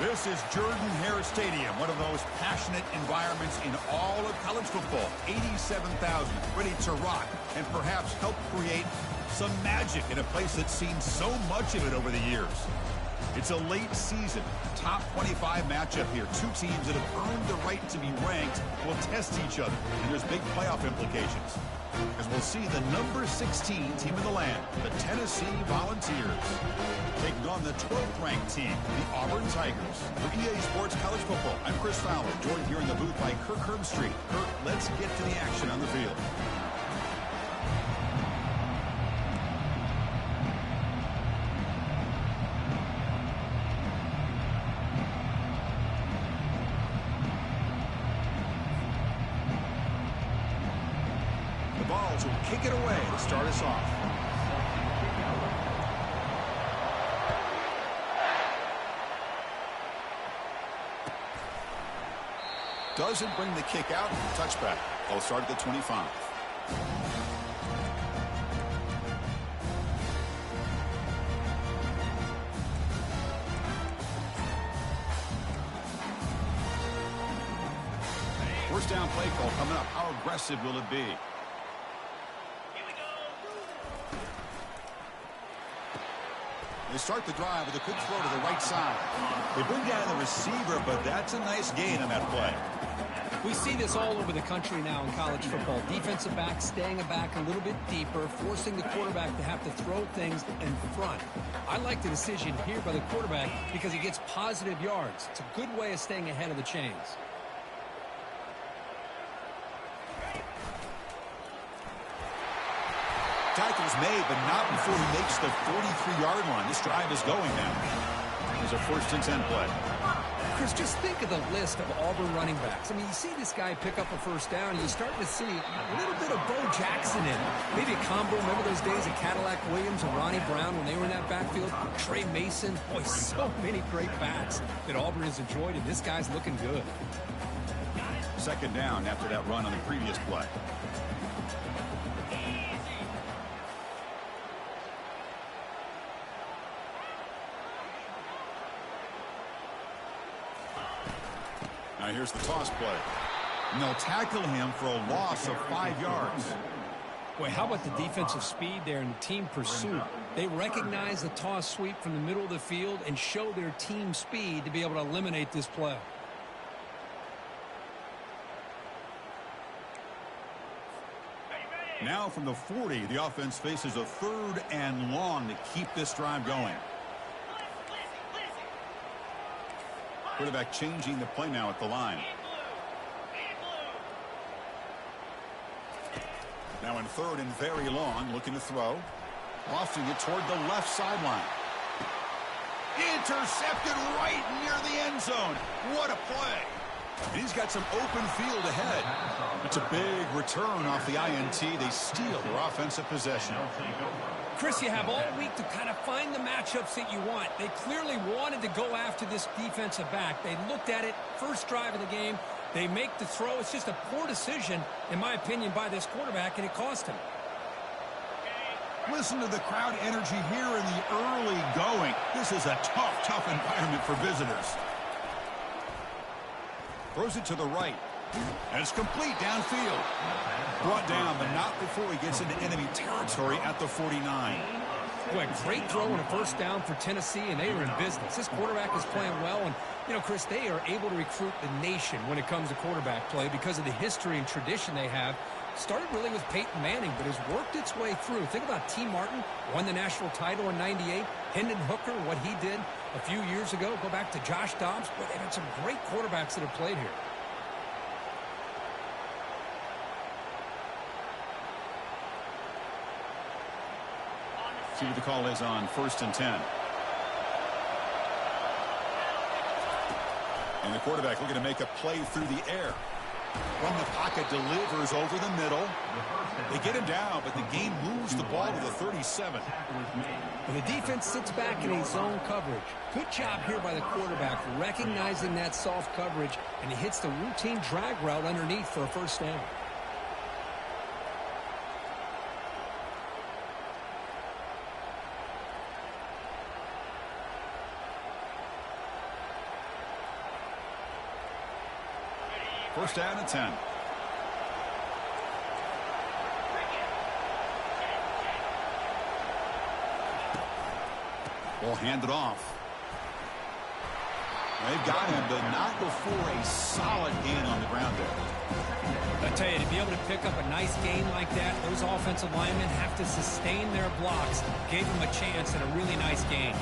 This is Jordan-Hare Stadium, one of the most passionate environments in all of college football. 87,000 ready to rock and perhaps help create some magic in a place that's seen so much of it over the years. It's a late season, top 25 matchup here. Two teams that have earned the right to be ranked will test each other, and there's big playoff implications. As we'll see the number 16 team in the land, the Tennessee Volunteers, taking on the 12th ranked team, the Auburn Tigers. For EA Sports College Football, I'm Chris Fowler, joined here in the booth by Kirk Herbstreit. Kirk, let's get to the action on the field. The Vols will kick it away to start us off. Doesn't bring the kick out. Touchback. They'll start at the 25. First down play call coming up. How aggressive will it be? They start the drive with a quick throw to the right side. They bring down the receiver, but that's a nice gain on that play. We see this all over the country now in college football. Defensive backs staying back a little bit deeper, forcing the quarterback to have to throw things in front. I like the decision here by the quarterback because he gets positive yards. It's a good way of staying ahead of the chains. Tackle's made, but not before he makes the 43-yard line. This drive is going now. There's a 1st and 10 play. Chris, just think of the list of Auburn running backs. I mean, you see this guy pick up a first down, and you're starting to see a little bit of Bo Jackson in it. Maybe a combo. Remember those days of Cadillac Williams and Ronnie Brown when they were in that backfield? Trey Mason. Boy, so many great backs that Auburn has enjoyed, and this guy's looking good. 2nd down after that run on the previous play. Now here's the toss play. And they'll tackle him for a loss of 5 yards. Boy, how about the defensive speed there and the team pursuit? They recognize the toss sweep from the middle of the field and show their team speed to be able to eliminate this play. Now from the 40, the offense faces a 3rd and long to keep this drive going. Quarterback changing the play now at the line. Now in 3rd and very long, looking to throw. Lofting it toward the left sideline. Intercepted right near the end zone. What a play. And he's got some open field ahead. It's a big return off the INT. They steal their offensive possession. Chris, you have all week to kind of find the matchups that you want. They clearly wanted to go after this defensive back. They looked at it, first drive of the game. They make the throw. It's just a poor decision, in my opinion, by this quarterback, and it cost him. Listen to the crowd energy here in the early going. This is a tough environment for visitors. Throws it to the right. And it's complete downfield. Brought down, but not before he gets into enemy territory at the 49. Boy, great throw and a first down for Tennessee, and they are in business. This quarterback is playing well, and, you know, Chris, they are able to recruit the nation when it comes to quarterback play because of the history and tradition they have. Started really with Peyton Manning, but has worked its way through. Think about T. Martin, won the national title in '98. Hendon Hooker, what he did a few years ago. Go back to Josh Dobbs. Boy, they've had some great quarterbacks that have played here. See what the call is on 1st and 10. And the quarterback looking to make a play through the air. From the pocket, delivers over the middle. They get him down, but the game moves the ball to the 37. And the defense sits back in a zone coverage. Good job here by the quarterback, recognizing that soft coverage, and he hits the routine drag route underneath for a first down. First down and 10. We'll hand it off. They've got him, but not before a solid gain on the ground there. I tell you, to be able to pick up a nice gain like that, those offensive linemen have to sustain their blocks. Gave him a chance at a really nice gain.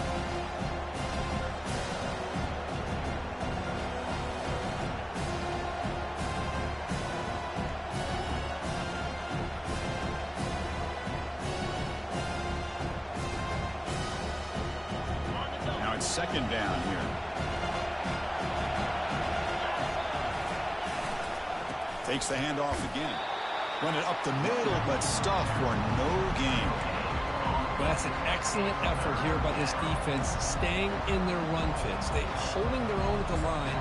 Now it's second down here. Takes the handoff again. Run it up the middle, but stuff for no gain. Well, that's an excellent effort here by this defense, staying in their run fits. They holding their own at the line.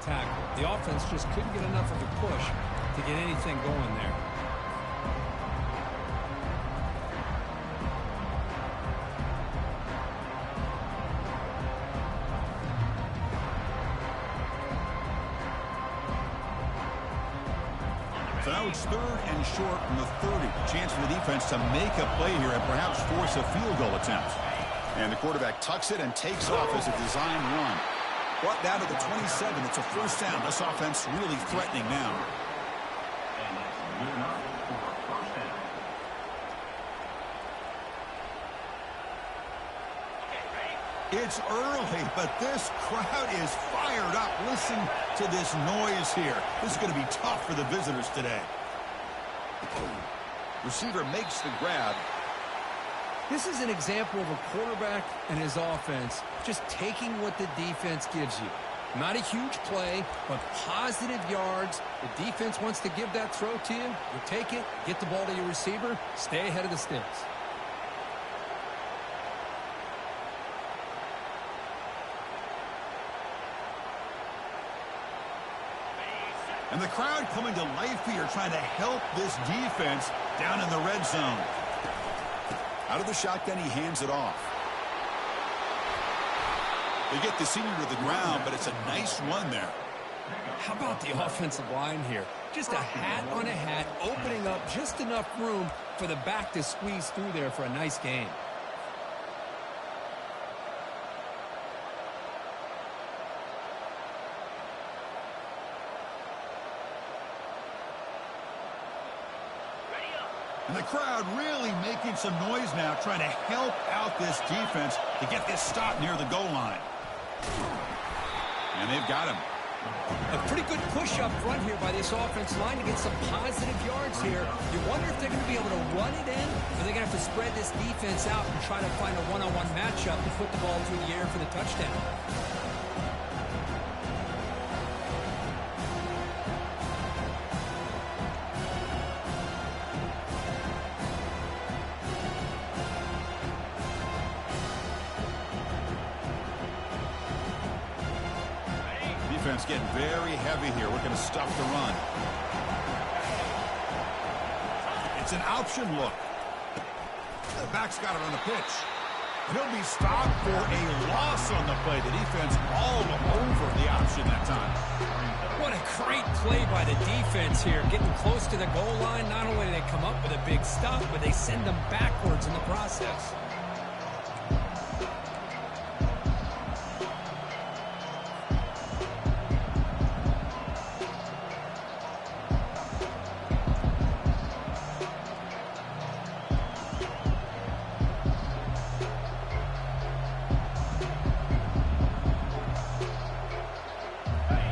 Tackle. The offense just couldn't get enough of a push to get anything going there. So now it's third and short from the 30. Chance for the defense to make a play here and perhaps force a field goal attempt. And the quarterback tucks it and takes off as a design run. Brought down to the 27. It's a first down. This offense really threatening now. It's early, but this crowd is fired up. Listen to this noise here. This is going to be tough for the visitors today. Receiver makes the grab. This is an example of a quarterback and his offense just taking what the defense gives you. Not a huge play, but positive yards. The defense wants to give that throw to you. You take it, get the ball to your receiver, stay ahead of the sticks. And the crowd coming to life here, trying to help this defense down in the red zone. Out of the shotgun, he hands it off. They get the senior to the ground, but it's a nice run there. How about the offensive line here? Just a hat on a hat, opening up just enough room for the back to squeeze through there for a nice gain. And the crowd really making some noise now, trying to help out this defense to get this stop near the goal line. And they've got him. A pretty good push up front here by this offense line to get some positive yards here. You wonder if they're going to be able to run it in, or they're going to have to spread this defense out and try to find a one-on-one matchup and put the ball through the air for the touchdown. Defense getting very heavy here. We're going to stuff the run. It's an option look. The back's got it on the pitch. He'll be stopped for a loss on the play. The defense all over the option that time. What a great play by the defense here. Getting close to the goal line. Not only do they come up with a big stop, but they send them backwards in the process.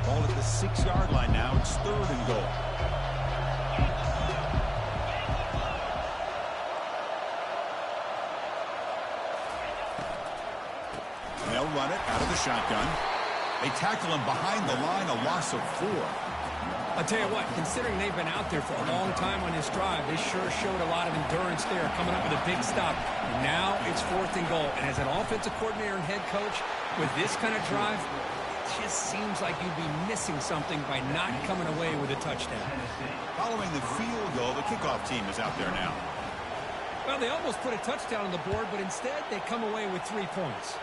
Ball at the 6-yard line now. and goal. They'll run it out of the shotgun. They tackle him behind the line, a loss of 4. I'll tell you what, considering they've been out there for a long time on this drive, they sure showed a lot of endurance there, coming up with a big stop. And now it's 4th and goal. And as an offensive coordinator and head coach, with this kind of drive, it just seems like you'd be missing something by not coming away with a touchdown. Following the field goal, the kickoff team is out there now. Well, they almost put a touchdown on the board, but instead they come away with 3 points.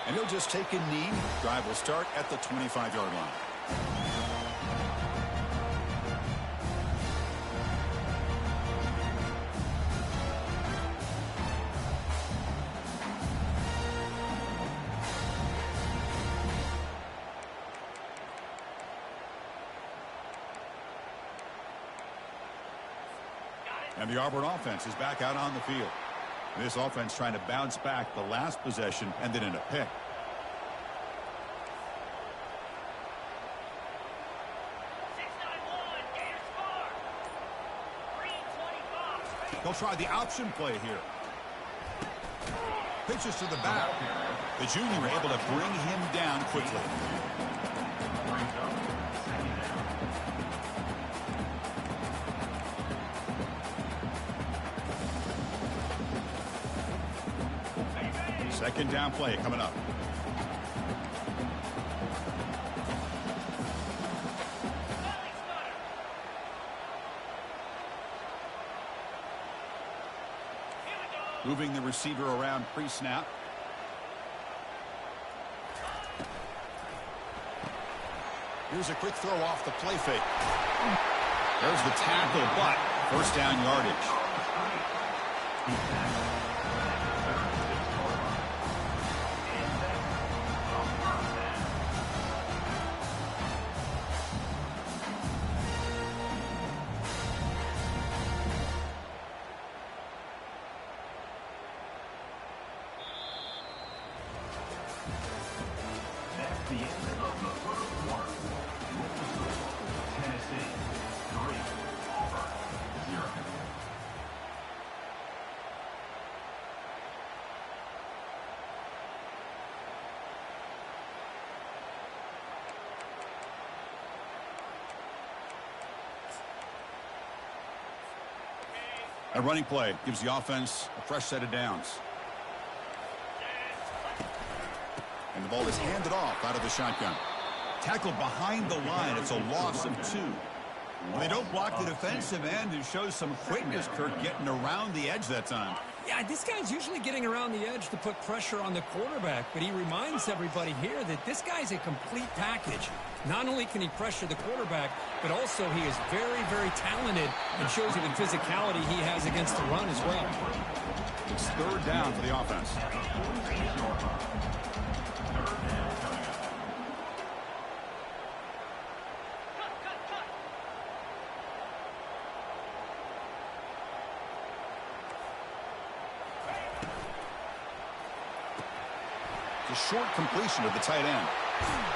And he'll just take a knee. Drive will start at the 25-yard line. And the Auburn offense is back out on the field. This offense trying to bounce back the last possession and then in a pick. They'll try the option play here. Pitches to the back. The junior able to bring him down quickly. Second down play coming up. Moving the receiver around pre-snap. Here's a quick throw off the play fake. There's the tackle, but first down yardage. A running play gives the offense a fresh set of downs. And the ball is handed off out of the shotgun. Tackled behind the line. It's a loss of 2. When they don't block the defensive end, it shows some quickness, Kirk, getting around the edge that time. Yeah, this guy's usually getting around the edge to put pressure on the quarterback, but he reminds everybody here that this guy's a complete package. Not only can he pressure the quarterback, but also he is very, very talented and shows you the physicality he has against the run as well. It's third down for the offense. The short completion of the tight end.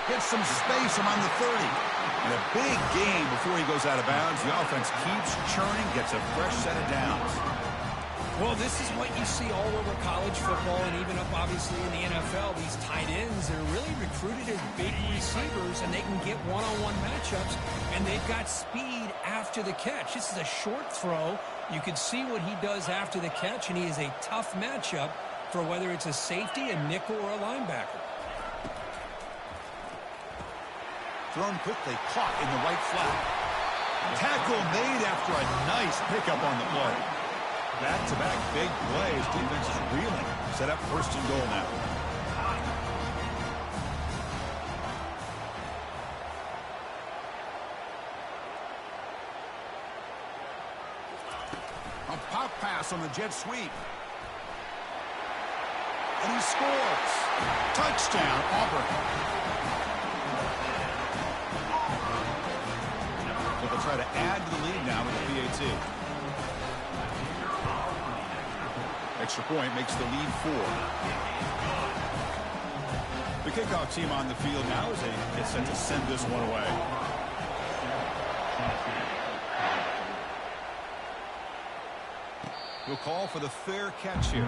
Gets some space around the 30. And a big gain before he goes out of bounds. The offense keeps churning, gets a fresh set of downs. Well, this is what you see all over college football and even up, obviously, in the NFL. These tight ends are really recruited as big receivers, and they can get one-on-one matchups, and they've got speed after the catch. This is a short throw. You can see what he does after the catch, and he is a tough matchup for whether it's a safety, a nickel, or a linebacker. Thrown quickly, caught in the right flat. Tackle made after a nice pickup on the play. Back-to-back big plays. Defense is reeling. Set up first and goal now. A pop pass on the jet sweep. And he scores. Touchdown, Auburn. But they'll try to add to the lead now with the PAT. Extra point makes the lead 4. The kickoff team on the field now as they get set to send this one away. We'll call for the fair catch here.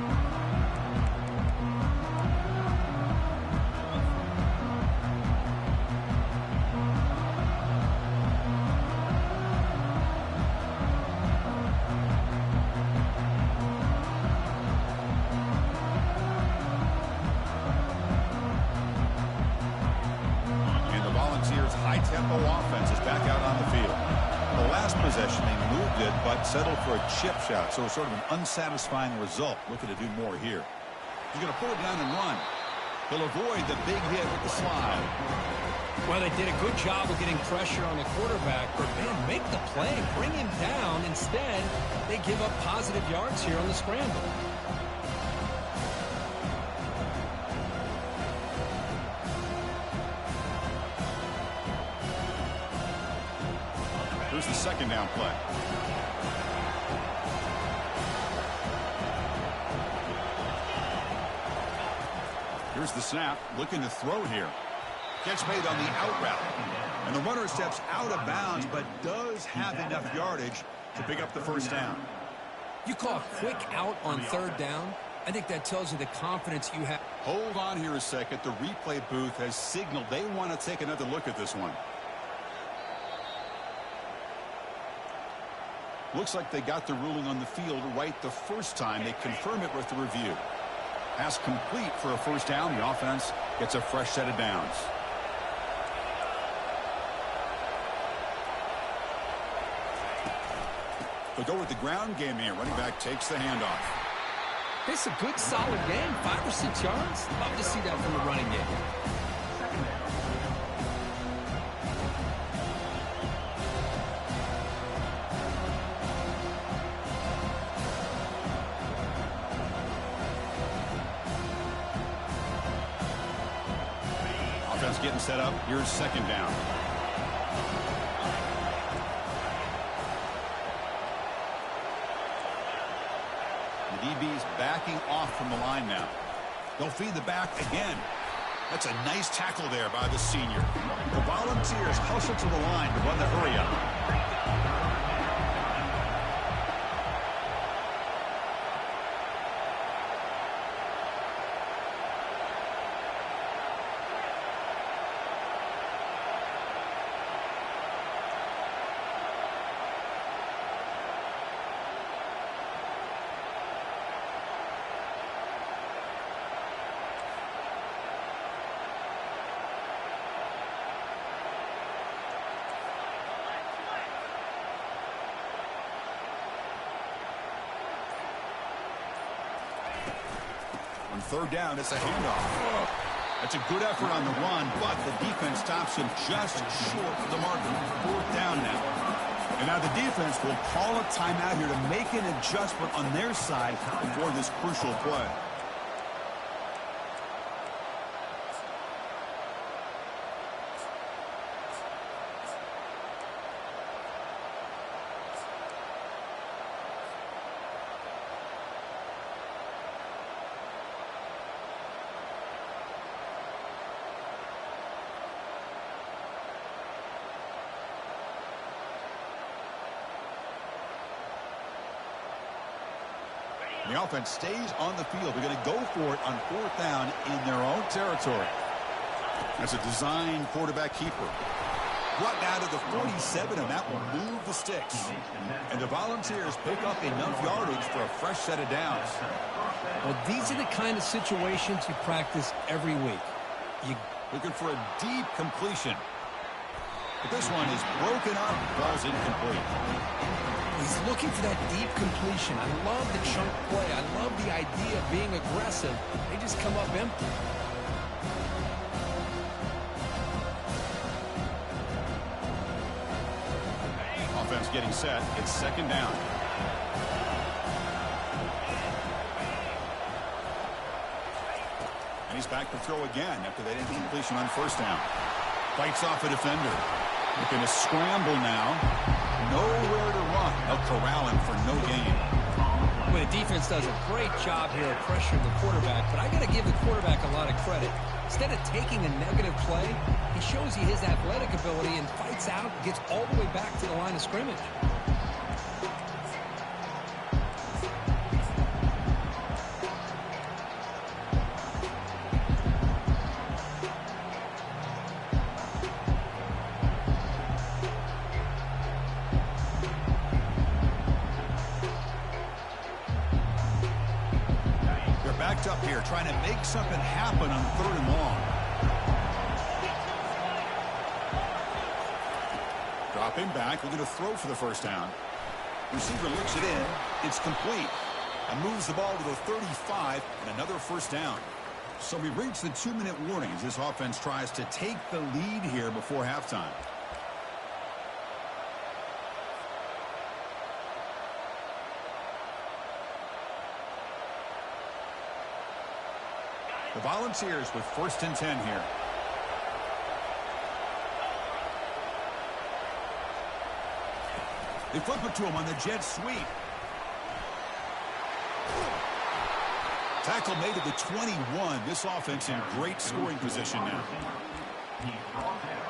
High-tempo offense is back out on the field. The last possession, they moved it, but settled for a chip shot, so it's sort of an unsatisfying result. Looking to do more here. He's going to pull it down and run. He'll avoid the big hit with the slide. Well, they did a good job of getting pressure on the quarterback, but, man, make the play. Bring him down. Instead, they give up positive yards here on the scramble. Here's the second down play. Here's the snap, looking to throw here. Catch made on the out route. And the runner steps out of bounds, but does have enough yardage to pick up the first down. You call a quick out on third down? I think that tells you the confidence you have. Hold on here a second. The replay booth has signaled they want to take another look at this one. Looks like they got the ruling on the field right the first time. They confirm it with the review. Pass complete for a first down. The offense gets a fresh set of downs. They'll go with the ground game here. Running back takes the handoff. It's a good, solid game. 5 or 6 yards. Love to see that from the running game. Getting set up. Here's second down. The DB's backing off from the line now. They'll feed the back again. That's a nice tackle there by the senior. The Volunteers hustle to the line to run the hurry up. On third down, it's a handoff. That's a good effort on the run, but the defense stops him just short of the marker. Fourth down now. And now the defense will call a timeout here to make an adjustment on their side before this crucial play. The offense stays on the field. They're going to go for it on fourth down in their own territory. That's a design quarterback keeper. Brought down to the 47, and that will move the sticks. And the Volunteers pick up enough yardage for a fresh set of downs. Well, these are the kind of situations you practice every week. You looking for a deep completion. But this one is broken up. Ball's incomplete. He's looking for that deep completion. I love the chunk play. I love the idea of being aggressive. They just come up empty. Offense getting set. It's second down. And he's back to throw again after that incompletion on first down. Fights off a defender. Looking to scramble now. Nowhere to run. They'll corral him for no gain. Well, the defense does a great job here of pressuring the quarterback, but I got to give the quarterback a lot of credit. Instead of taking a negative play, he shows you his athletic ability and fights out, gets all the way back to the line of scrimmage. Backed up here, trying to make something happen on 3rd and long. Dropping back, looking to throw for the first down. Receiver looks it in. It's complete. And moves the ball to the 35 and another first down. So we've reached the 2-minute warning as this offense tries to take the lead here before halftime. The Volunteers with 1st and 10 here. They flip it to him on the jet sweep. Tackle made at the 21. This offense in great scoring position now. He's brought down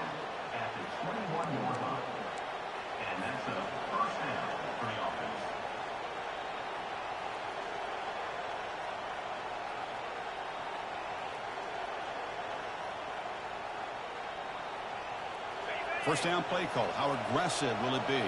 at the 21-yard line. And that's a first down for the offense. First down play call. How aggressive will it be?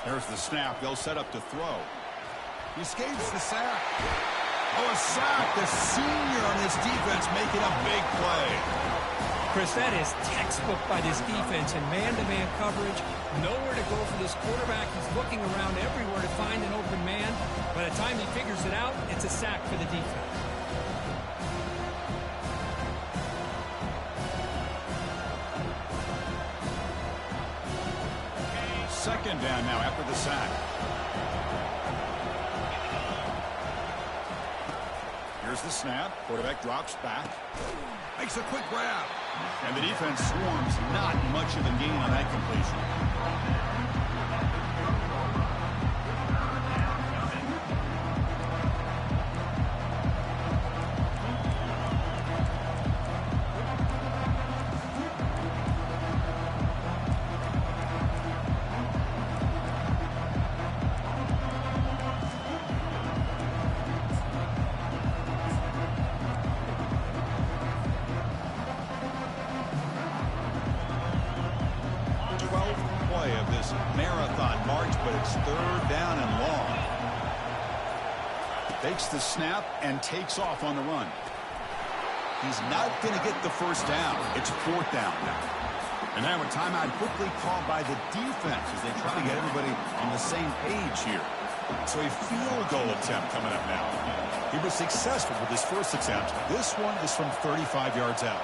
There's the snap. They'll set up to throw. He escapes the sack. Oh, a sack. The senior on his defense making a big play. Chris, that is textbook by this defense in man-to-man coverage. Nowhere to go for this quarterback. He's looking around everywhere to find an open man. By the time he figures it out, it's a sack for the defense. Second down now after the sack. Here's the snap. Quarterback drops back. Makes a quick grab. And the defense swarms. Not much of a gain on that completion. Marathon march, but it's 3rd down and long. Takes the snap and takes off on the run. He's not going to get the first down. It's 4th down now. And now a timeout quickly called by the defense as they try to get everybody on the same page here. So a field goal attempt coming up now. He was successful with his first attempt. This one is from 35 yards out.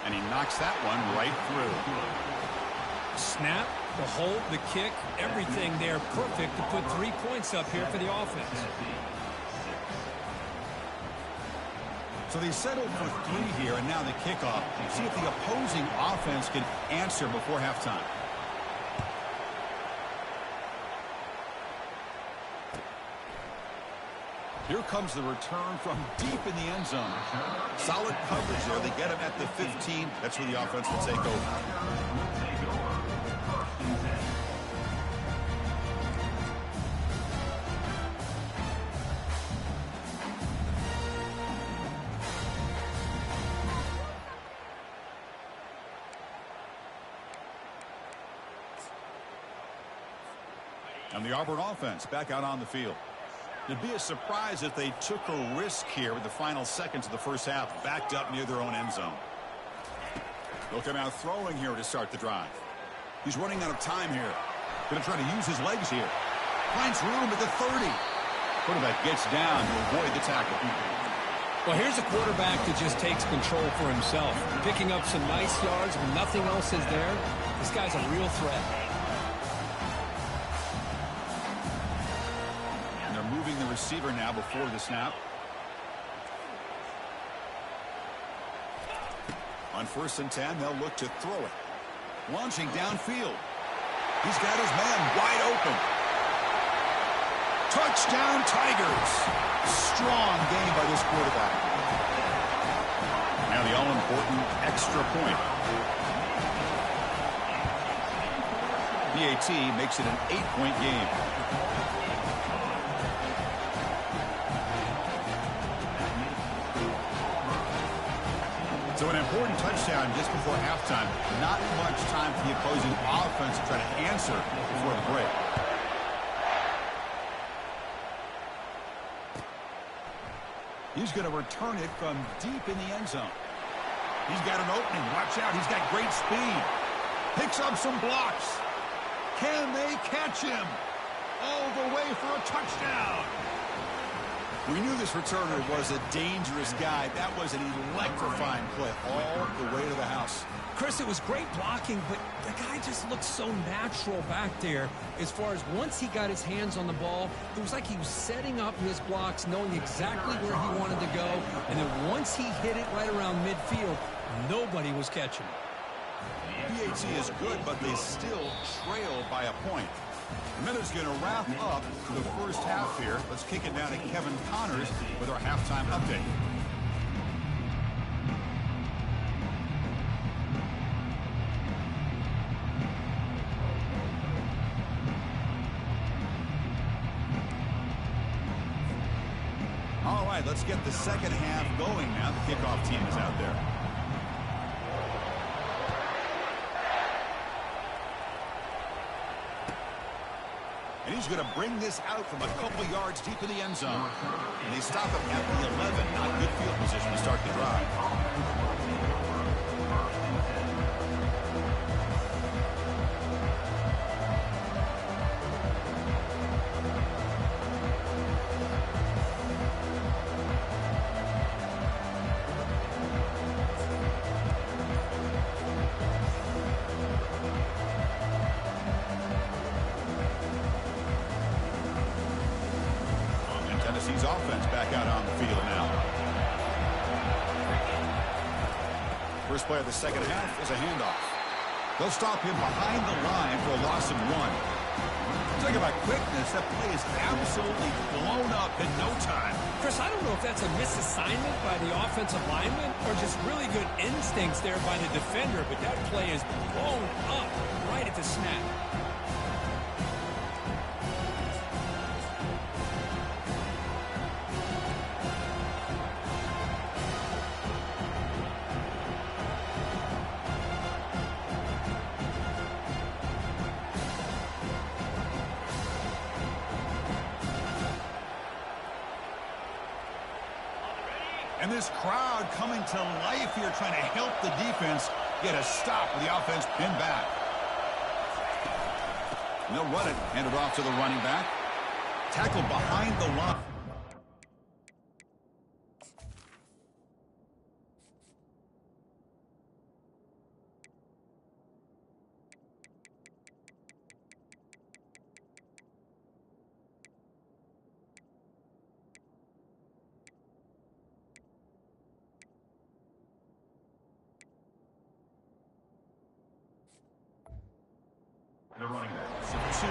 And he knocks that one right through. Snap, the hold, the kick, everything there perfect to put 3 points up here for the offense. So they settled for 3 here, and now the kickoff. See if the opposing offense can answer before halftime. Here comes the return from deep in the end zone. Solid coverage there. They get him at the 15. That's where the offense will take over. And the Auburn offense back out on the field. It'd be a surprise if they took a risk here with the final seconds of the first half, backed up near their own end zone. They'll come out throwing here to start the drive. He's running out of time here. Going to try to use his legs here. Finds room at the 30. Quarterback gets down to avoid the tackle. Well, here's a quarterback that just takes control for himself. Picking up some nice yards when nothing else is there. This guy's a real threat. Moving the receiver now before the snap. On 1st and 10, they'll look to throw it. Launching downfield. He's got his man wide open. Touchdown, Tigers. Strong game by this quarterback. Now the all-important extra point. PAT makes it an 8-point game. So an important touchdown just before halftime. Not much time for the opposing offense to try to answer before the break. He's going to return it from deep in the end zone. He's got an opening. Watch out. He's got great speed. Picks up some blocks. Can they catch him? All the way for a touchdown. We knew this returner was a dangerous guy. That was an electrifying play all the way to the house. Chris, it was great blocking, but the guy just looked so natural back there. As far as once he got his hands on the ball, it was like he was setting up his blocks, knowing exactly where he wanted to go. And then once he hit it right around midfield, nobody was catching it. PAT is good, but they still trail by a point. The Miners going to wrap up the first half here. Let's kick it down to Kevin Connors with our halftime update. All right, let's get the second half going now. The kickoff team is out there. And he's going to bring this out from a couple yards deep in the end zone. And they stop him at the 11. Not good field position to start the drive. Tennessee's offense back out on the field now. First play of the second half is a handoff. They'll stop him behind the line for a loss of 1. Talk about quickness. That play is absolutely blown up in no time. Chris, I don't know if that's a misassignment by the offensive lineman or just really good instincts there by the defender, but that play is blown up right at the snap. And this crowd coming to life here, trying to help the defense get a stop with the offense pinned back. And they'll run it, hand it off to the running back. Tackled behind the line. The running back. 2.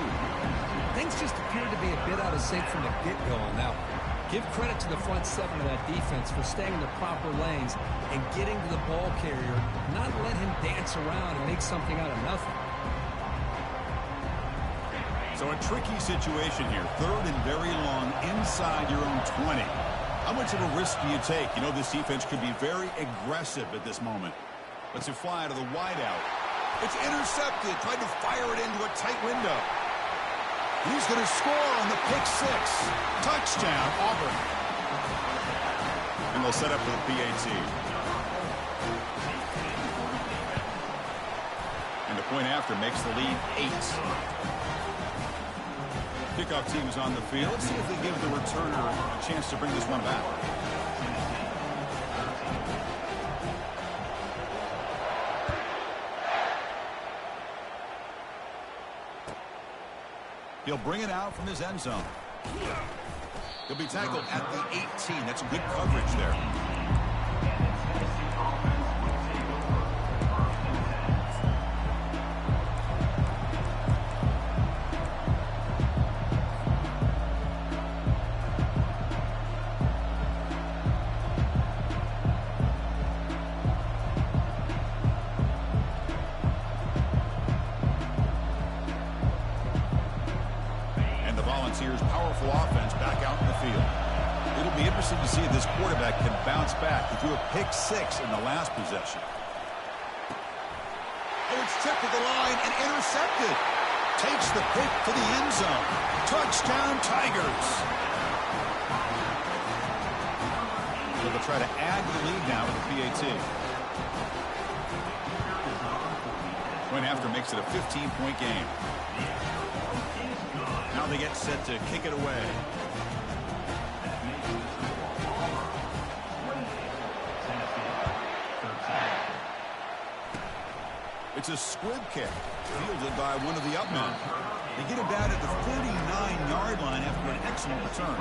Things just appeared to be a bit out of sync from the get-go on that one. Give credit to the front seven of that defense for staying in the proper lanes and getting to the ball carrier, not let him dance around and make something out of nothing. So a tricky situation here. 3rd and very long inside your own 20. How much of a risk do you take? You know, this defense could be very aggressive at this moment. Let's it fly to the wideout. It's intercepted. Tried to fire it into a tight window. He's going to score on the pick 6. Touchdown, Auburn. And they'll set up for the PAT. And the point after makes the lead 8. Kickoff team is on the field. Let's see if they give the returner a chance to bring this one back. He'll bring it out from his end zone. He'll be tackled at the 18. That's good coverage there. Volunteers' powerful offense back out in the field. It'll be interesting to see if this quarterback can bounce back. He threw a pick-6 in the last possession. Oh, it's tipped to the line and intercepted. Takes the pick to the end zone. Touchdown, Tigers. So they'll try to add to the lead now with the PAT. Point after makes it a 15-point game. Now they get set to kick it away. It's a squib kick, fielded by one of the up men. They get it down at the 39-yard line after an excellent return.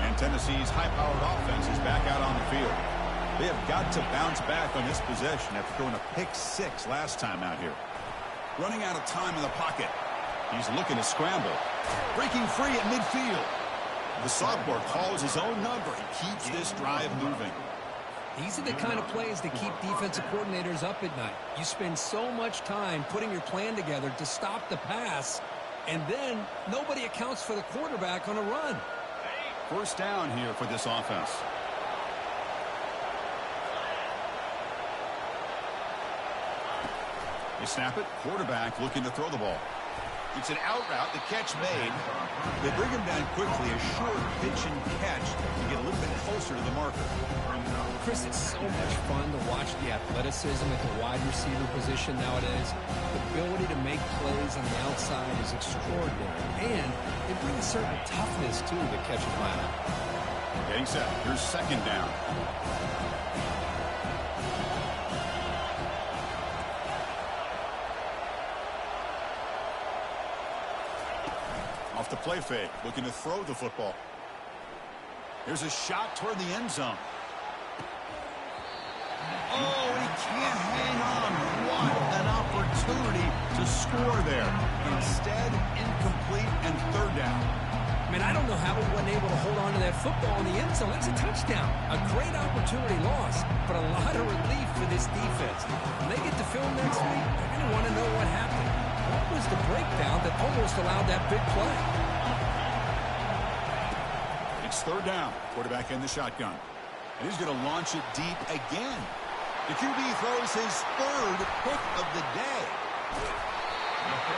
And Tennessee's high-powered offense is back out on the field. They have got to bounce back on this possession after throwing a pick-6 last time out here. Running out of time in the pocket. He's looking to scramble. Breaking free at midfield. The sophomore calls his own number. He keeps this drive moving. These are the kind of plays that keep defensive coordinators up at night. You spend so much time putting your plan together to stop the pass, and then nobody accounts for the quarterback on a run. First down here for this offense. They snap it. Quarterback looking to throw the ball. It's an out route. The catch made. They bring him down quickly. A short pitch and catch to get a little bit closer to the marker. Chris, it's so much fun to watch the athleticism at the wide receiver position nowadays. The ability to make plays on the outside is extraordinary. And they bring a certain toughness, too, that catches my eye. Getting set. Here's second down. Off the play fake, looking to throw the football. Here's a shot toward the end zone. Oh, he can't hang on. What an opportunity to score there. Instead, incomplete and third down. Man, I don't know how he wasn't able to hold on to that football in the end zone. That's a touchdown. A great opportunity lost, but a lot of relief for this defense. When they get to film next week, they're going to want to know what happened. What was the breakdown that almost allowed that big play? It's third down. Quarterback in the shotgun. And he's going to launch it deep again. The QB throws his third pick of the day.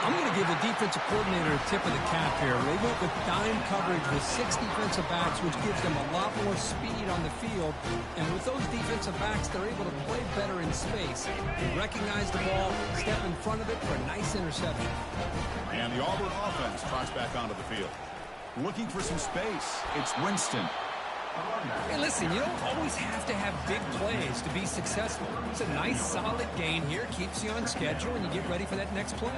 I'm going to give the defensive coordinator a tip of the cap here. They went with dime coverage with 6 defensive backs, which gives them a lot more speed on the field. And with those defensive backs, they're able to play better in space. They recognize the ball, step in front of it for a nice interception. And the Auburn offense trots back onto the field. Looking for some space. It's Winston. Hey, listen, you don't always have to have big plays to be successful. It's a nice, solid gain here. Keeps you on schedule, and you get ready for that next play.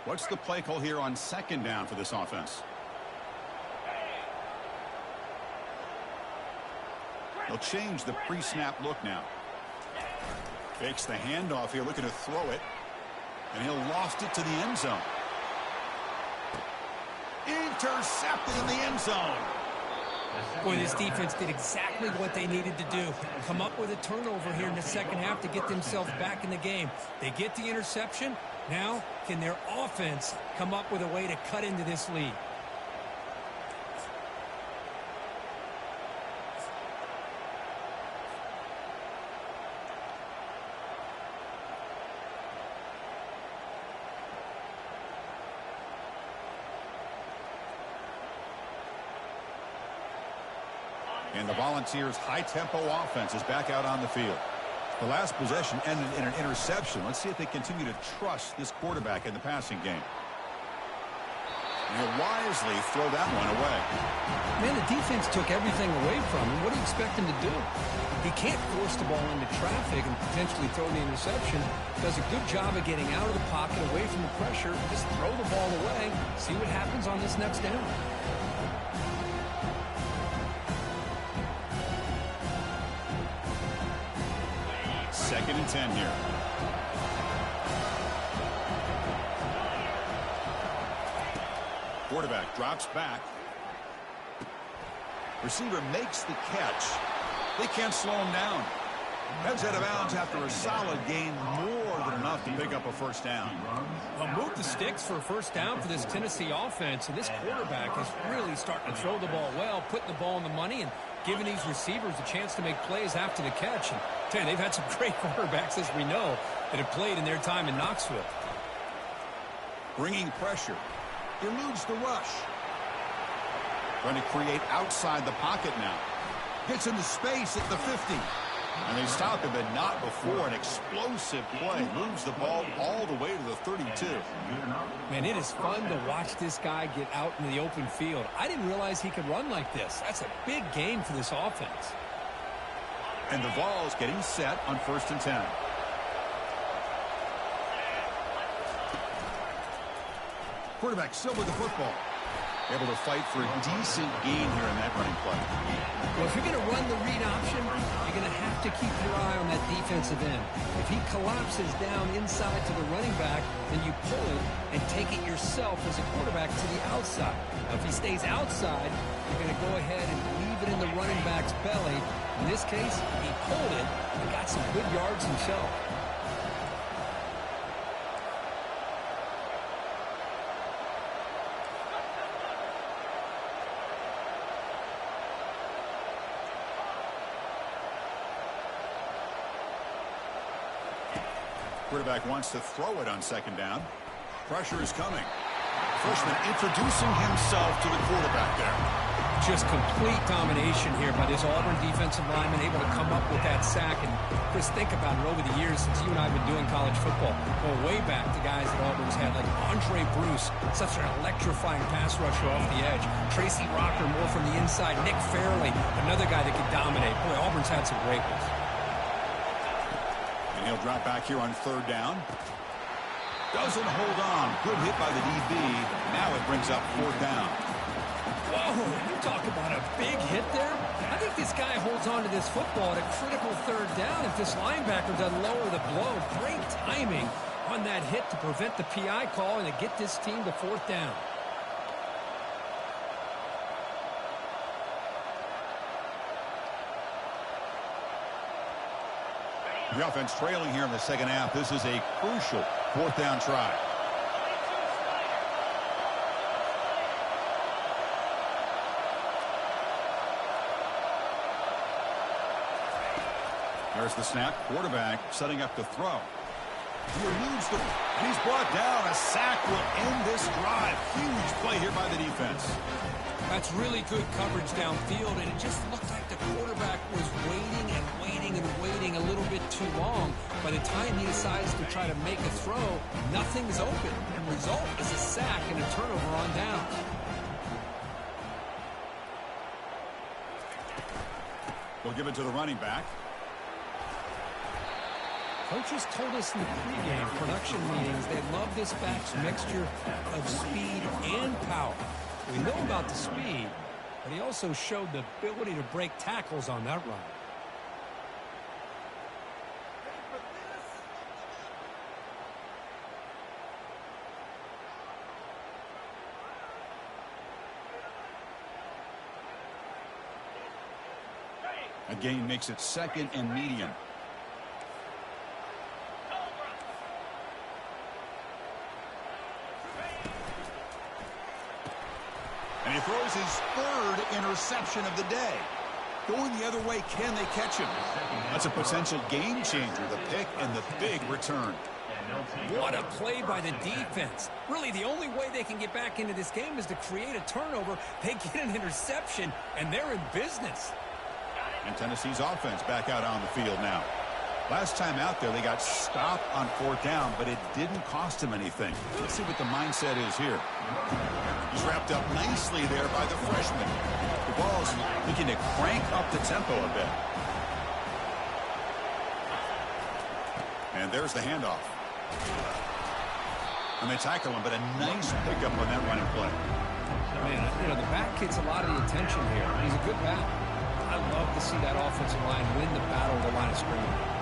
What's the play call here on second down for this offense? They'll change the pre-snap look now. Fakes the handoff here, looking to throw it. And he'll loft it to the end zone. Intercepted in the end zone. Boy, this defense did exactly what they needed to do. Come up with a turnover here in the second half to get themselves back in the game. They get the interception. Now, can their offense come up with a way to cut into this lead? And the Volunteers' high-tempo offense is back out on the field. The last possession ended in an interception. Let's see if they continue to trust this quarterback in the passing game. And he'll wisely throw that one away. Man, the defense took everything away from him. What do you expect him to do? He can't force the ball into traffic and potentially throw the interception. Does a good job of getting out of the pocket, away from the pressure. Just throw the ball away. See what happens on this next down. 2nd and 10 here. Quarterback drops back. Receiver makes the catch. They can't slow him down. Heads out of bounds after a solid gain, more than enough to pick up a first down. Well, move the sticks for a first down for this Tennessee offense, and this quarterback is really starting to throw the ball well, putting the ball in the money, and giving these receivers a chance to make plays after the catch. And they've had some great quarterbacks, as we know, that have played in their time in Knoxville. Bringing pressure. Eludes the rush. Trying to create outside the pocket now. Gets into space at the 50. And they stop him, but not before an explosive play. Moves the ball all the way to the 32. Man, it is fun to watch this guy get out in the open field. I didn't realize he could run like this. That's a big game for this offense. And the ball's getting set on 1st and 10. Quarterback still with the football. Able to fight for a decent gain here in that running play. Well, if you're going to run the read option, you're going to have to keep your eye on that defensive end. If he collapses down inside to the running back, then you pull it and take it yourself as a quarterback to the outside. Now, if he stays outside, you're going to go ahead and leave it in the running back's belly. In this case, he pulled it and got some good yards himself. Quarterback wants to throw it on 2nd down. Pressure is coming. Freshman introducing himself to the quarterback there. Just complete domination here by this Auburn defensive lineman, able to come up with that sack. And Chris, think about it over the years since you and I have been doing college football. Going way back to guys that Auburn's had, like Andre Bruce, such an electrifying pass rusher off the edge. Tracy Rocker, more from the inside. Nick Fairley, another guy that could dominate. Boy, Auburn's had some great ones. And he'll drop back here on 3rd down. Doesn't hold on. Good hit by the DB. Now it brings up 4th down. Whoa, you talk about a big hit there. I think this guy holds on to this football at a critical 3rd down if this linebacker doesn't lower the blow. Great timing on that hit to prevent the PI call and to get this team to 4th down. The offense trailing here in the 2nd half. This is a crucial 4th down try. There's the snap. Quarterback setting up to throw. He eludes the... He's brought down. A sack will end this drive. Huge play here by the defense. That's really good coverage downfield, and it just looked like the quarterback was waiting and waiting and waiting a little bit too long. By the time he decides to try to make a throw, nothing's open. And result is a sack and a turnover on downs. They'll give it to the running back. Coaches told us in the pregame production meetings they love this back's mixture of speed and power. We know about the speed, but he also showed the ability to break tackles on that run. A gain makes it 2nd and medium. And he throws his 3rd interception of the day. Going the other way, can they catch him? That's a potential game changer, the pick and the big return. What a play by the defense. Really, the only way they can get back into this game is to create a turnover. They get an interception, and they're in business. And Tennessee's offense back out on the field now. Last time out there, they got stopped on 4th down, but it didn't cost him anything. Let's see what the mindset is here. He's wrapped up nicely there by the freshman. The ball's looking to crank up the tempo a bit. And there's the handoff. And they tackle him, but a nice pickup on that running play. Man, you know, the back gets a lot of the attention here. He's a good back. I love to see that offensive line win the battle of the line of scrimmage.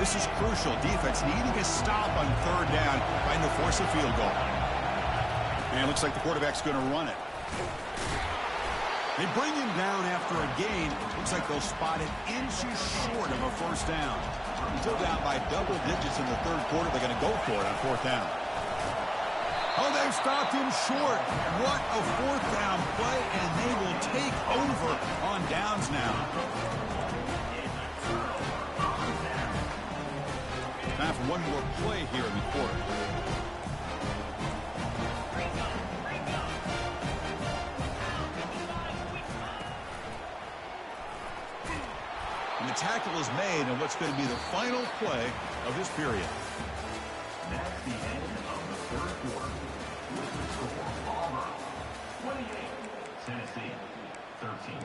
This is crucial. Defense needing a stop on third down, trying to force a field goal. And it looks like the quarterback's going to run it. They bring him down after a gain. Looks like they'll spot it inches short of a first down. Still down by double digits in the third quarter. They're going to go for it on fourth down. Oh, they've stopped him short. What a fourth down play, and they will take over on downs now. Time for one more play here in the quarter. And the tackle is made on what's going to be the final play of this period. That's the end of the third quarter. With the score, Auburn 28, Tennessee 13.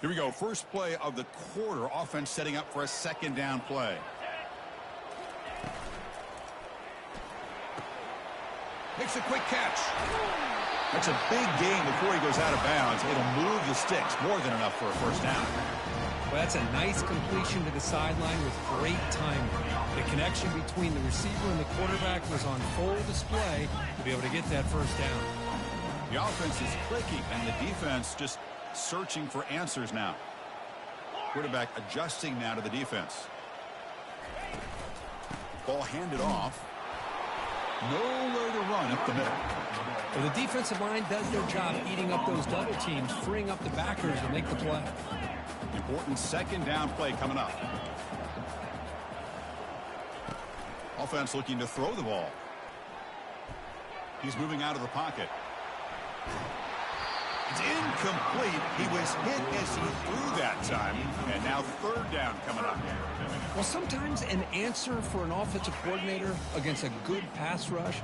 Here we go. First play of the quarter. Offense setting up for a second down play. Makes a quick catch. That's a big gain before he goes out of bounds. It'll move the sticks. More than enough for a first down. Well, that's a nice completion to the sideline with great timing. The connection between the receiver and the quarterback was on full display to be able to get that first down. The offense is clicking, and the defense just searching for answers now. Quarterback adjusting now to the defense. Ball handed off. Nowhere to run up the middle. Well, the defensive line does their job eating up those double teams, freeing up the backers to make the play. Important second down play coming up. Offense looking to throw the ball. He's moving out of the pocket. It's incomplete. He was hit as he threw that time. And now third down coming up. Well, sometimes an answer for an offensive coordinator against a good pass rush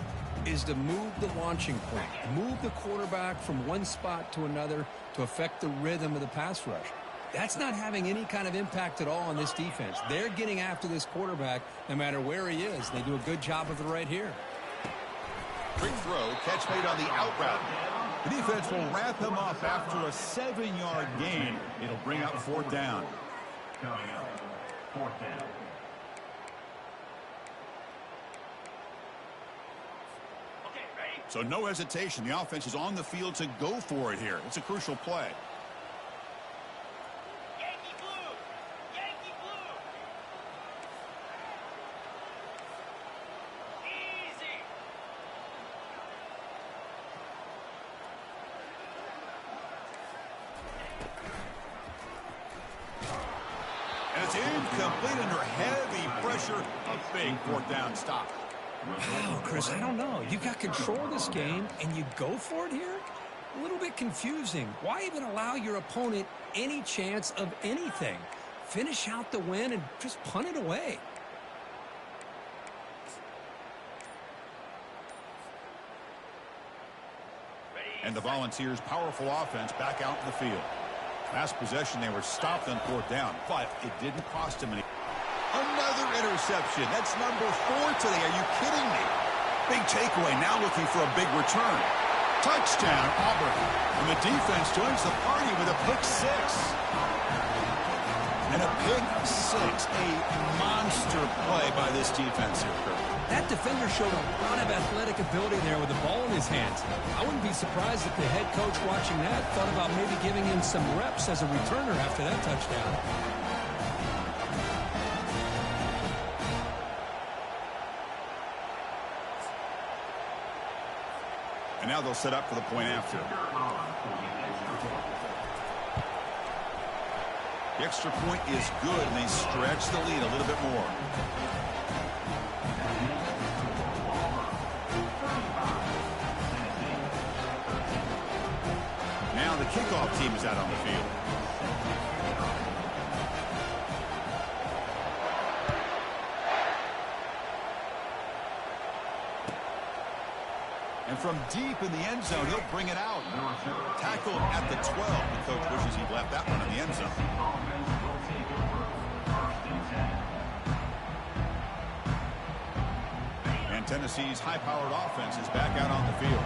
is to move the launching point, move the quarterback from one spot to another to affect the rhythm of the pass rush. That's not having any kind of impact at all on this defense. They're getting after this quarterback no matter where he is. They do a good job of it right here. Quick throw, catch made on the out route. The defense will wrap him up after a 7-yard gain. It'll bring up fourth down. Coming up, fourth down. So no hesitation. The offense is on the field to go for it here. It's a crucial play. Yankee blue! Yankee blue! Easy! And it's incomplete under heavy pressure. A big fourth down stop. Wow, Chris, I don't know. You got control of this game, and you go for it here? A little bit confusing. Why even allow your opponent any chance of anything? Finish out the win and just punt it away. And the Volunteers' powerful offense back out in the field. Last possession, they were stopped on fourth down, but it didn't cost them any. Another interception. That's number 4 today. Are you kidding me? Big takeaway. Now looking for a big return. Touchdown, Auburn. And the defense joins the party with a pick 6. And a pick 6. A monster play by this defense here, Kurt. That defender showed a lot of athletic ability there with the ball in his hands. I wouldn't be surprised if the head coach watching that thought about maybe giving him some reps as a returner after that touchdown. And now they'll set up for the point after. The extra point is good, and they stretch the lead a little bit more. Now the kickoff team is out on the field. And from deep in the end zone, he'll bring it out. Tackled at the 12. The coach wishes he'd left that one in the end zone. And And Tennessee's high-powered offense is back out on the field.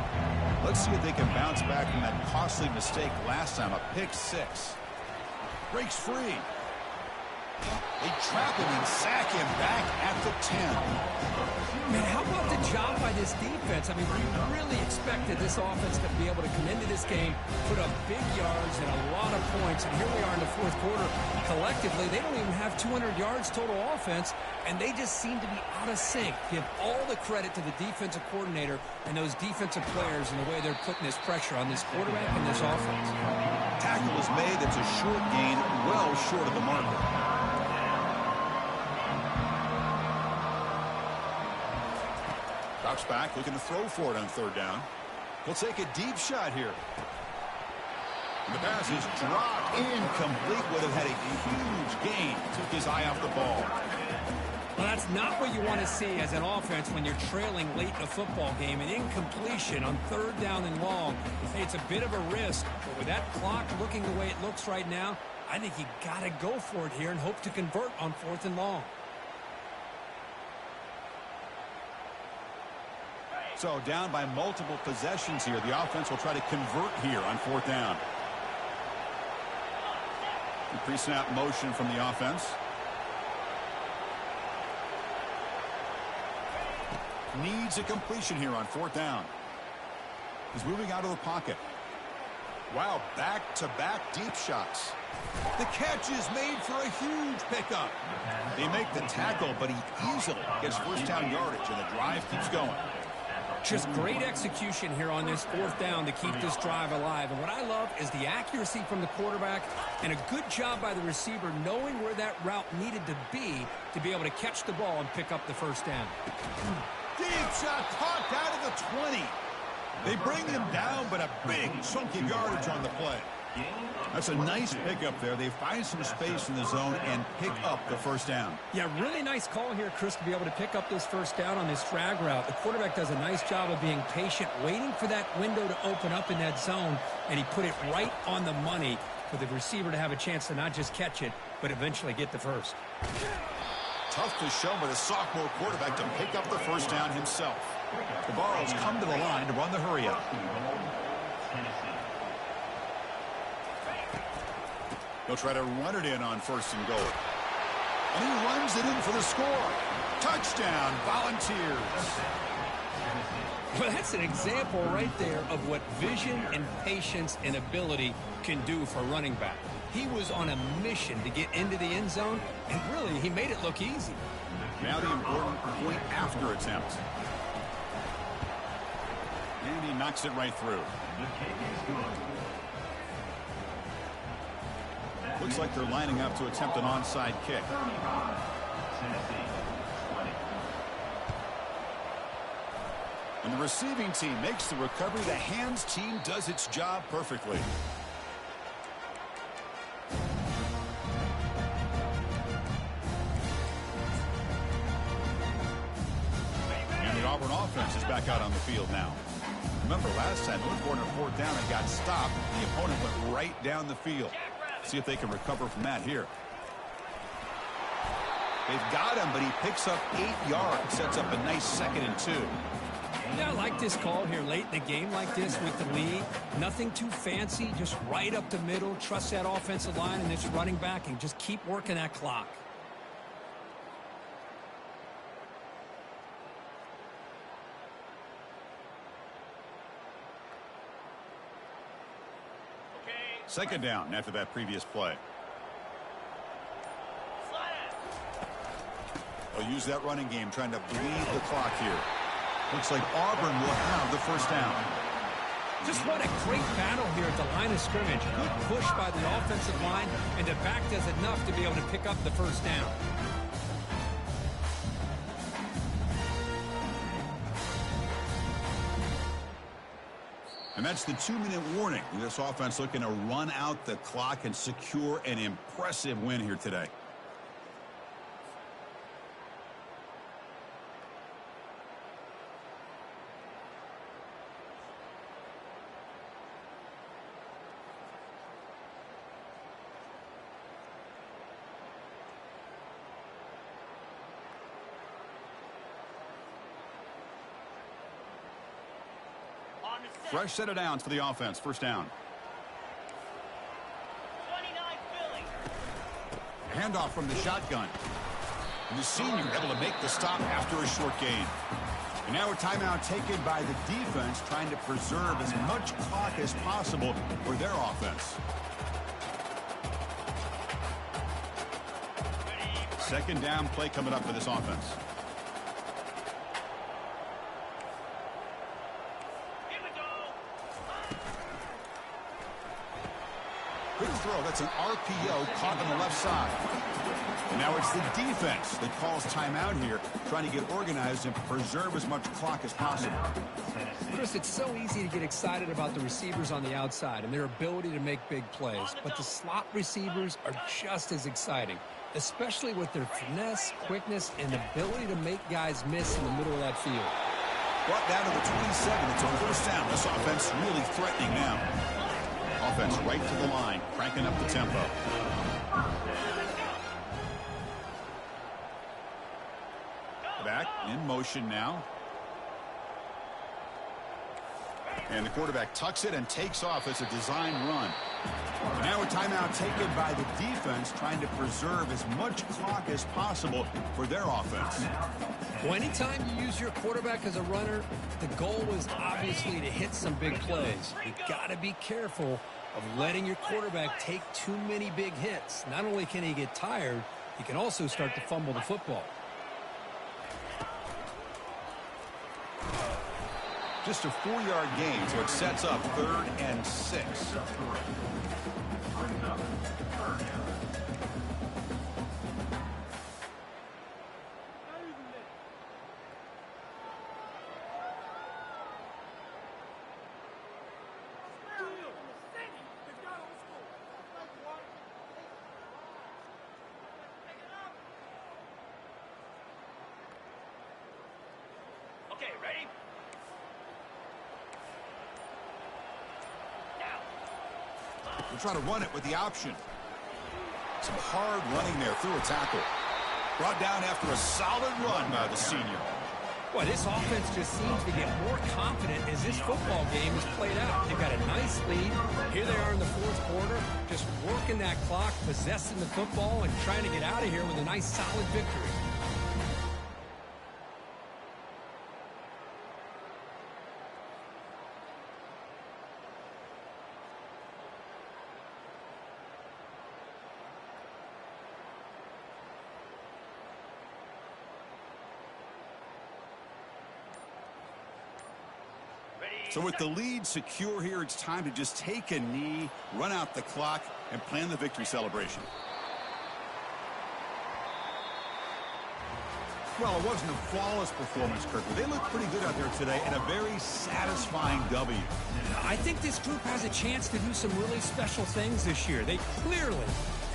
Let's see if they can bounce back from that costly mistake last time, a pick six. Breaks free. They trap him and sack him back at the 10. Man, how about the job by this defense? I mean, we really expected this offense to be able to come into this game, put up big yards and a lot of points, and here we are in the fourth quarter. Collectively, they don't even have 200 yards total offense, and they just seem to be out of sync. Give all the credit to the defensive coordinator and those defensive players and the way they're putting this pressure on this quarterback and this offense. Tackle is made. That's a short gain, well short of the marker. Drops back, looking to throw for it on third down. He'll take a deep shot here. And the pass is dropped, incomplete. Would have had a huge gain. Took his eye off the ball. Well, that's not what you want to see as an offense when you're trailing late in a football game. An incompletion on third down and long. Hey, it's a bit of a risk, but with that clock looking the way it looks right now, I think you got to go for it here and hope to convert on fourth and long. So down by multiple possessions here. The offense will try to convert here on fourth down. Pre-snap motion from the offense. Needs a completion here on fourth down. He's moving out of the pocket. Wow, back-to-back deep shots. The catch is made for a huge pickup. They make the tackle, but he easily gets first down yardage, and the drive keeps going. Just great execution here on this fourth down to keep this drive alive. And what I love is the accuracy from the quarterback and a good job by the receiver knowing where that route needed to be able to catch the ball and pick up the first down. Deep shot caught out of the 20. They bring him down, but a big chunk of yardage on the play. That's a nice pickup there. They find some space in the zone and pick up the first down. Yeah, really nice call here, Chris, to be able to pick up this first down on this drag route. The quarterback does a nice job of being patient, waiting for that window to open up in that zone, and he put it right on the money for the receiver to have a chance to not just catch it, but eventually get the first. Tough to show by the sophomore quarterback to pick up the first down himself. The Borrows come to the line to run the hurry-up. He'll try to run it in on first and goal. And he runs it in for the score. Touchdown, Volunteers. Well, that's an example right there of what vision and patience and ability can do for running back. He was on a mission to get into the end zone, and really, he made it look easy. Now the important point after attempt. And he knocks it right through. Looks like they're lining up to attempt an onside kick. And the receiving team makes the recovery. The hands team does its job perfectly. And the Auburn offense is back out on the field now. Remember last time, it was going to fourth down and got stopped. The opponent went right down the field. See if they can recover from that here. They've got him, but he picks up 8 yards. Sets up a nice 2nd and 2. Yeah, I like this call here late in the game like this with the lead. Nothing too fancy, just right up the middle. Trust that offensive line and this running back and just keep working that clock. Second down after that previous play. They'll use that running game trying to bleed the clock here. Looks like Auburn will have the first down. Just what a great battle here at the line of scrimmage. Good push by the offensive line, and the back does enough to be able to pick up the first down. And that's the 2-minute warning. This offense looking to run out the clock and secure an impressive win here today. Fresh set of downs for the offense. First down. 29 Philly. Handoff from the shotgun. And the senior able to make the stop after a short gain. And now a timeout taken by the defense, trying to preserve as much clock as possible for their offense. Second down play coming up for this offense. Here we go. Good throw. That's an RPO caught on the left side. And now it's the defense that calls timeout here, trying to get organized and preserve as much clock as possible. Chris, it's so easy to get excited about the receivers on the outside and their ability to make big plays, but the slot receivers are just as exciting, especially with their finesse, quickness, and ability to make guys miss in the middle of that field. Brought down to the 27. It's a first down. This offense really threatening now. Offense right to the line, cranking up the tempo. Back in motion now. And the quarterback tucks it and takes off as a design run. And now a timeout taken by the defense, trying to preserve as much clock as possible for their offense. Well, anytime you use your quarterback as a runner, the goal is obviously to hit some big plays. You've got to be careful of letting your quarterback take too many big hits. Not only can he get tired, he can also start to fumble the football. Just a 4-yard gain, so it sets up 3rd and 6. Okay, ready? We'll try to run it with the option. Some hard running there through a tackle. Brought down after a solid run by the senior. Boy, this offense just seems to get more confident as this football game is played out. They've got a nice lead. Here they are in the fourth quarter, just working that clock, possessing the football, and trying to get out of here with a nice, solid victory. So with the lead secure here, it's time to just take a knee, run out the clock, and plan the victory celebration. Well, it wasn't a flawless performance, Kirk, but they looked pretty good out there today and a very satisfying W. I think this group has a chance to do some really special things this year. They clearly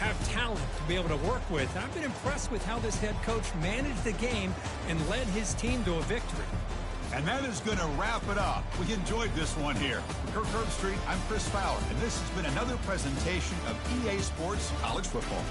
have talent to be able to work with. And I've been impressed with how this head coach managed the game and led his team to a victory. And that is going to wrap it up. We enjoyed this one here. For Kirk Herbstreit, I'm Chris Fowler, and this has been another presentation of EA Sports College Football.